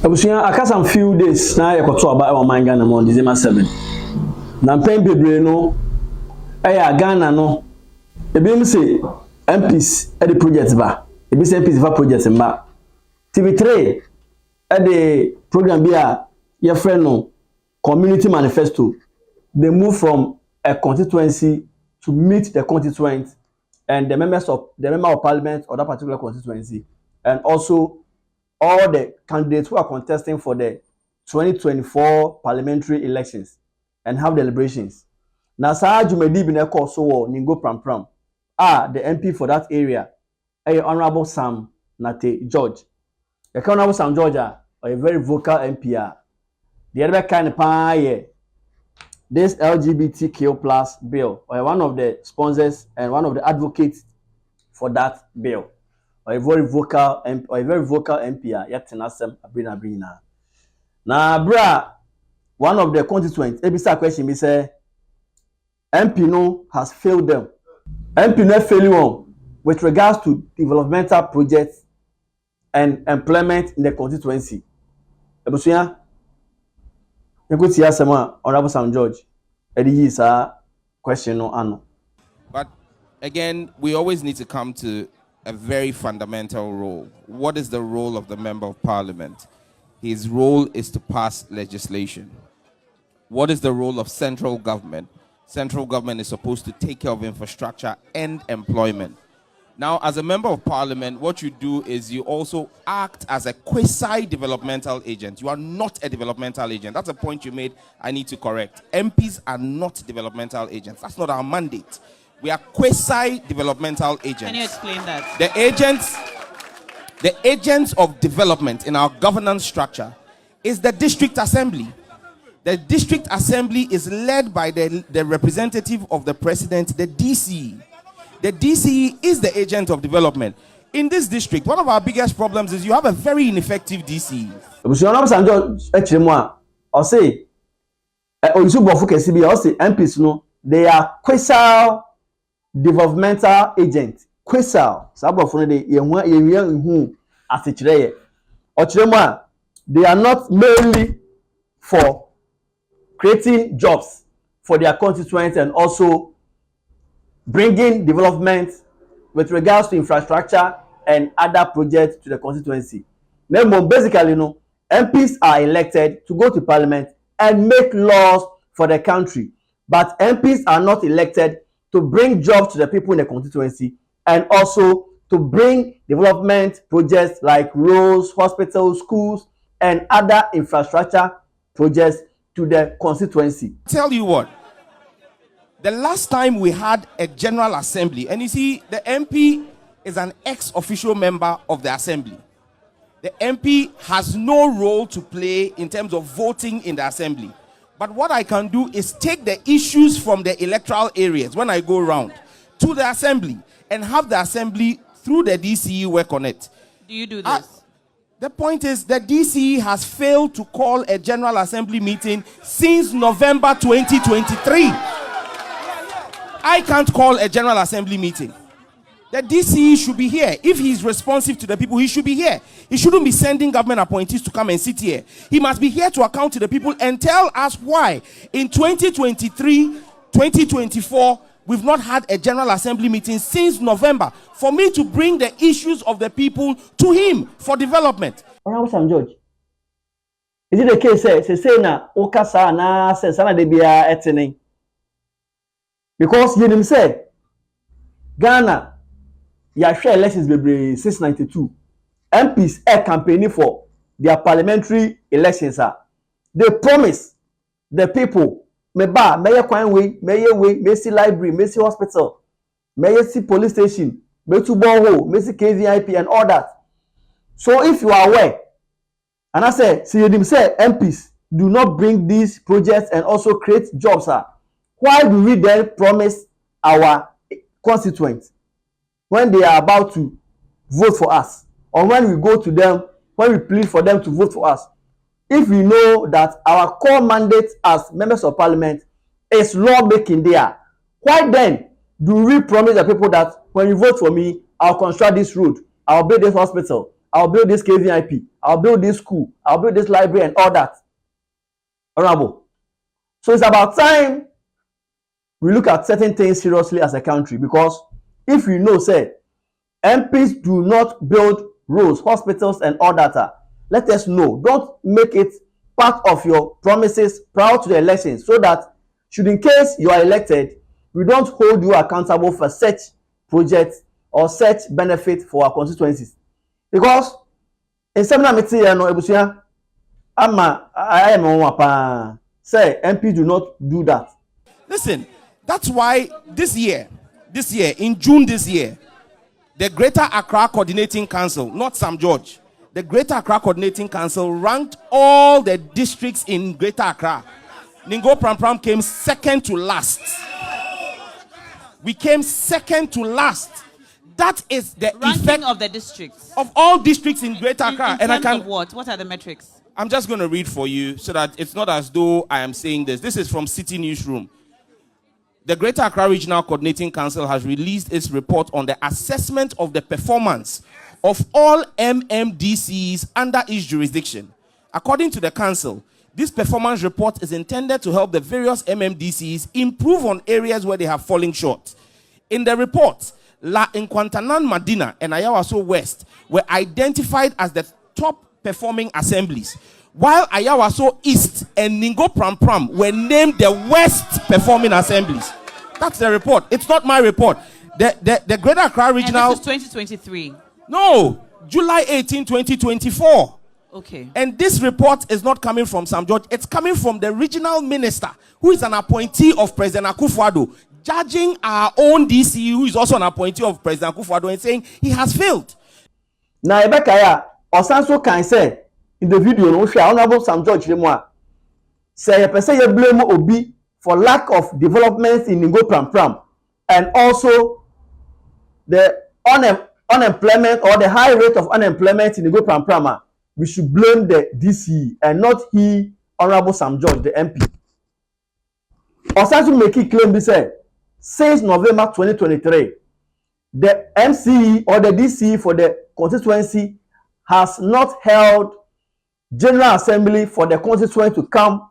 Abusuya aka some few days na yakoto aba e man Ghana mo December 7. Na pen bebre no ya Ghana no ebi say MPs e the project ba. Ebi say MPs va project ba. TV3 e the program bi a your friend no community manifesto. They move from a constituency to meet the constituent and the member of parliament of that particular constituency, and also all the candidates who are contesting for the 2024 parliamentary elections and have deliberations. Now, Sir Jumedi Bineko so Ningo Pram the MP for that area, Honorable Sam Nate George. The Honorable Sam Georgia, a very vocal MP. The other kind of this LGBTQ plus bill, or one of the sponsors and one of the advocates for that bill. Or a very vocal MP yet tenasem abrina. Na bra one of the constituents ebisa question be say MP no has failed them. MP no failure with regards to developmental projects and employment in the constituency. Ebusuya yekuti asema Honorable Sam George edi is a question no ano. But again, we always need to come to a very fundamental role. What is the role of the Member of Parliament? His role is to pass legislation. What is the role of central government? Central government is supposed to take care of infrastructure and employment. Now, as a Member of Parliament, what you do is you also act as a quasi-developmental agent. You are not a developmental agent. That's a point you made I need to correct. MPs are not developmental agents. That's not our mandate. We are quasi-developmental agents. Can you explain that? The agents of development in our governance structure is the district assembly. The district assembly is led by the representative of the president, the DCE. The DCE is the agent of development. In this district, one of our biggest problems is you have a very ineffective DCE. MPs no, they are quasi developmental agent. Quasi they are not mainly for creating jobs for their constituents and also bringing development with regards to infrastructure and other projects to the constituency. Basically, MPs are elected to go to parliament and make laws for the country, but MPs are not elected to bring jobs to the people in the constituency and also to bring development projects like roads, hospitals, schools, and other infrastructure projects to the constituency. Tell you what, the last time we had a general assembly, and you see, the MP is an ex-official member of the assembly. The MP has no role to play in terms of voting in the assembly. But what I can do is take the issues from the electoral areas when I go around to the assembly and have the assembly through the DCE work on it. Do you do this? The point is the DCE has failed to call a general assembly meeting since November 2023. I can't call a general assembly meeting. The DCE should be here. If he's responsive to the people, he should be here. He shouldn't be sending government appointees to come and sit here. He must be here to account to the people and tell us why in 2023, 2024, we've not had a general assembly meeting since November for me to bring the issues of the people to him for development. Honorable Sam George, is it the case say na okasa na say sana de bia etene? Because you say Ghana ya share elections bebre 692. MPs are campaigning for their parliamentary elections. They promise the people may kwan way, may see library, may see hospital, may see police station, may to borehole, may see KVIP and all that. So if you are aware, and I say MPs do not bring these projects and also create jobs, why do we then promise our constituents when they are about to vote for us, or when we go to them, when we plead for them to vote for us, if we know that our core mandate as members of parliament is lawmaking there? Why then do we promise the people that when you vote for me, I'll construct this road, I'll build this hospital, I'll build this KVIP, I'll build this school, I'll build this library and all that. Honorable. So it's about time we look at certain things seriously as a country, because if you know, say, MPs do not build roads, hospitals, and all that, let us know. Don't make it part of your promises prior to the election, so that should in case you are elected, we don't hold you accountable for such projects or such benefit for our constituencies. Because in seminar meeting, ebusia ama I am on say MP do not do that. Listen, that's why this year, in June this year, the Greater Accra Coordinating Council, not Sam George, the Greater Accra Coordinating Council ranked all the districts in Greater Accra. Ningo Pram Pram came second to last. We came second to last. That is the ranking effect of the districts. Of all districts in Greater Accra. In terms of what? What are the metrics? I'm just going to read for you so that it's not as though I am saying this. This is from City Newsroom. The Greater Accra Regional Coordinating Council has released its report on the assessment of the performance of all MMDCs under its jurisdiction. According to the council, this performance report is intended to help the various MMDCs improve on areas where they have fallen short. In the report, La Nkwantanan Madina and Ayawaso West were identified as the top performing assemblies, while Ayawaso East and Ningo Pram Pram were named the worst performing assemblies. That's the report. It's not my report. The Greater Accra Regional... And this is 2023. No, July 18, 2024. Okay. And this report is not coming from Sam George. It's coming from the regional minister, who is an appointee of President Akufo-Addo, judging our own DC, who is also an appointee of President Akufo-Addo, and saying he has failed. Now, Ebekaya, Osanso can say in the video, no share Honorable Sam George Lemwa, say a person you blame Obi for lack of development in Ningo Pram Pram, and also the unemployment or the high rate of unemployment in Ningo Pram Pram. We should blame the DC and not he, Honorable Sam George, the MP. Osanso make it claim be said, since November 2023, the MCE or the DC for the constituency has not held General Assembly for the constituency to come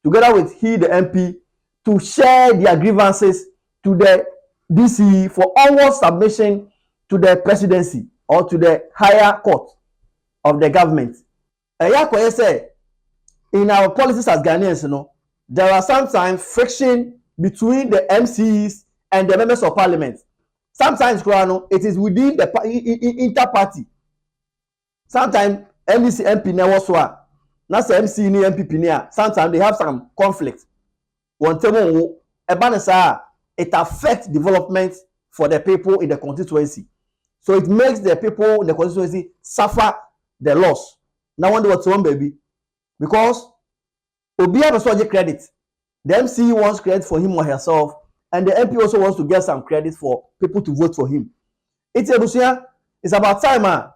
together with he, the MP, to share their grievances to the DC for onward submission to the presidency or to the higher court of the government. Eyakoye say, in our policies as Ghanaians, there are sometimes friction between the MCs and the members of parliament. Sometimes, it is within the inter-party. Sometimes, NDC MP never swa. Not the MC ni MPP niya. Sometimes they have some conflict. One time, it affects development for the people in the constituency. So it makes the people in the constituency suffer the loss. Now, wonder what's wrong, baby. Because Obi has also credit. The MC wants credit for him or herself, and the MP also wants to get some credit for people to vote for him. It's about time,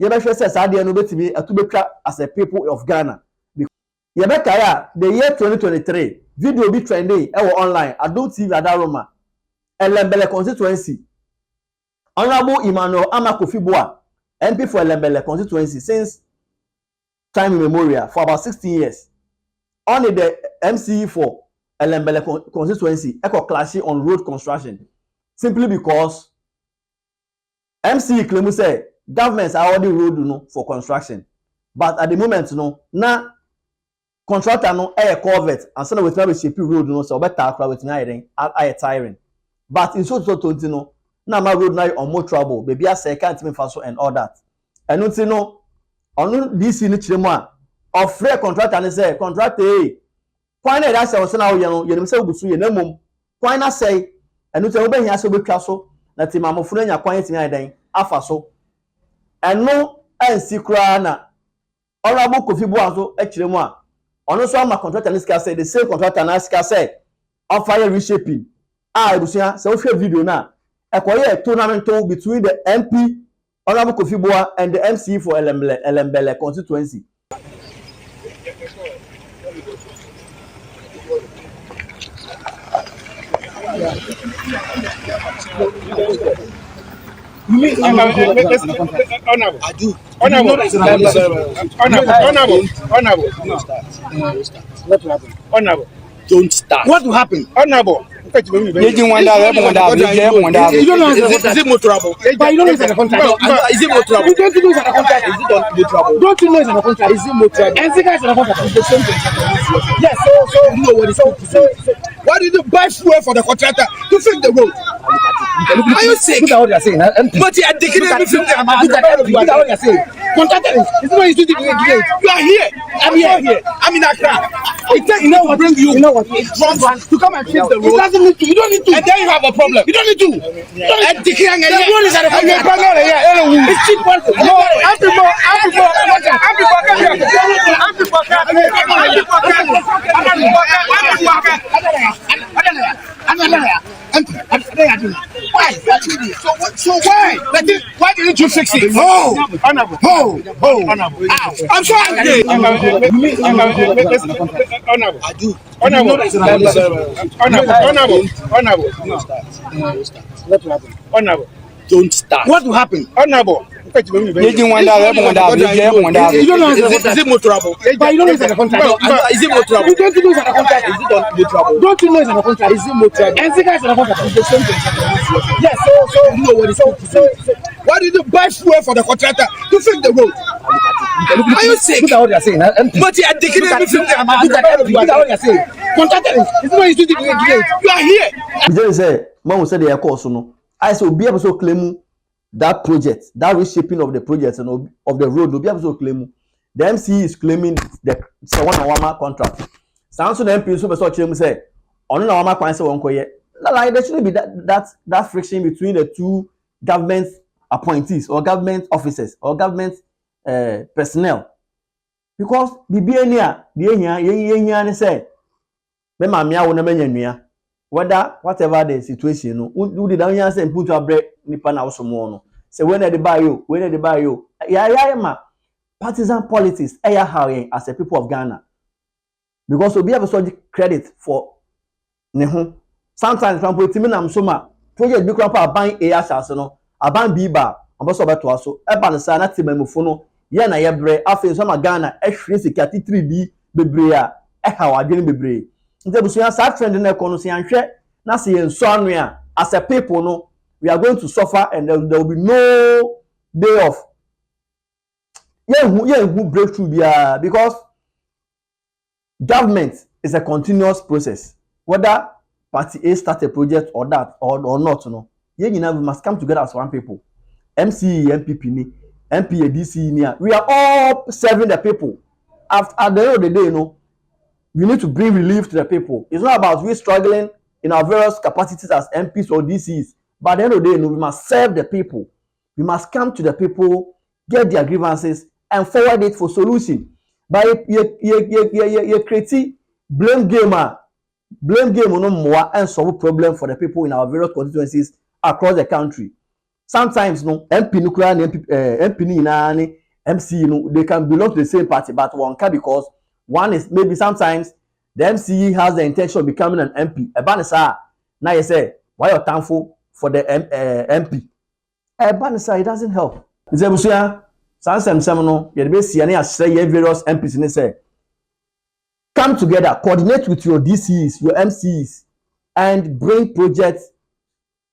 Yebeka says, I didn't know to be as a people of Ghana. Yebeka, the year 2023, video be trending online. I don't see that Roma. Elembele constituency. Honorable Emmanuel Amakofi-Boa, MP for Elembele constituency since time immemorial for about 16 years. Only the MCE for Elembele constituency echo clashing on road construction, simply because MCE claim say governments are already road for construction, but at the moment now contractor air culvert and so with maybe shape road so better with air tiring, but in short now my road now on more trouble baby I say can't even fast and all that and on this in chimo of free contractor and say contractor kwan na say so na you say ogusu ye na mom kwan na say enu say obehia so betwa so na timamofo nya kwan tin adan afa so enu ansi kura na Honorable Kofi-Boa so ekiremu a ono so ama contractor ni ska say the same contractor na ska say on fire reshaping ebusia say o hwe video na ekoye tournament between the MP Honorable Kofi-Boa and the MC for Elembele constituency. I do. Honorable. Honorable. Don't start. What will happen? Honorable. You don't know Is it more trouble? but you don't know it's a contract. Is it more trouble? You don't know it's a contract. Is it more trouble? Don't you know it's a contract? Is it more trouble? And Zika is a contract. It's the same thing. Yes, so you know what is so why did you buy fuel for the contractor to fix the road? Are you sick? Look at what you're saying. But you are digging everything. Look at what you're saying. Contractor is not used to the engage. You are here. I'm here. I'm in Accra. You know what? Bring you. You know what? To come and fix the It road. doesn't need to. You don't need to. And then you have a problem. You don't need to. The road is at the It's cheap quality. So why? Why didn't you fix it? I'm so angry. Honorable. Don't start. What will happen? Honorable. You don't know Is it more trouble? but you don't know it's a contract. Is it more trouble? You don't know it's a contract. Is it trouble? Don't you know it's a contract? Is it more trouble? And Zika is a contract. It's the same thing. Yes, so you know what is so why did you buy fuel for the contractor to fix the road? Are you sick? Look at what you're saying. But you are digging everything. Look at what you're saying. Contractor is not used to the engage. You are here. We just say, Mom said they are course, no. I so be able to claim that project, that reshaping of the project and of the road, no be able to claim. The MC is claiming the one contract. Sounds to the MP so so claim say, on na wama kwan say won koye. Like there shouldn't be that friction between the two government appointees or government officers or government personnel. Because the BNA, the enya say, me mamia wo na menya nua. Whether whatever the situation, no, who did I say put a break nipa na osomo no. Say when they buy you, yeah, ma. Partisan politics, how as a people of Ghana. Because we have a credit for neho. Sometimes from Potiminam Soma, project big crop buying a no, a ban biba, and also about to also, a banasana timemufono, yana yebre, after some Ghana, a shrinky 3D, bebrea, a how I didn't be. We start trending the economy and share. Now see in Sonria as a people, no, we are going to suffer, and there will be no day off. Who breakthrough because government is a continuous process. Whether party A start a project or that or not, no, we must come together as one people. MCE, MPP, MPA, DC, we are all serving the people. At the end of the day, you know. We need to bring relief to the people. It's not about we struggling in our various capacities as MPs or DCs. But at the end of the day, we must serve the people. We must come to the people, get their grievances, and forward it for solution. But you create blame game no more and solve problem for the people in our various constituencies across the country. Sometimes no MP nuclear MP MC they can belong to the same party, but one can because one is maybe sometimes the MCE has the intention of becoming an MP. Ebanisa, now you say, why you're thankful for the MP? Ebanisa, it doesn't help. Zebusia, Sansem Semono, Yerbesiani, say various MPs in say, come together, coordinate with your DCs, your MCs, and bring projects,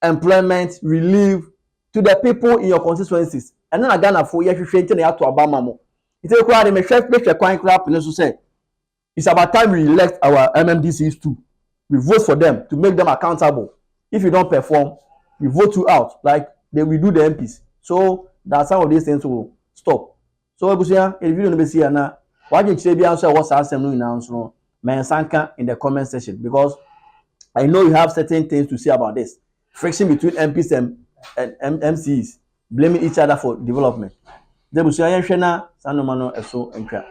employment, relief to the people in your constituencies. And then again, for you, if you to Obama, it's a crowd, make a coin crap, and say, it's about time we elect our MMDCs too. We vote for them to make them accountable. If you don't perform, we vote you out. Like we do the MPs. So that some of these things will stop. So if you don't see now, why don't you answer what's assembly now? Sanka in the comment section because I know you have certain things to say about this. Friction between MPs and MCs, blaming each other for development. The Busia Shena, Sanomano, so and crap.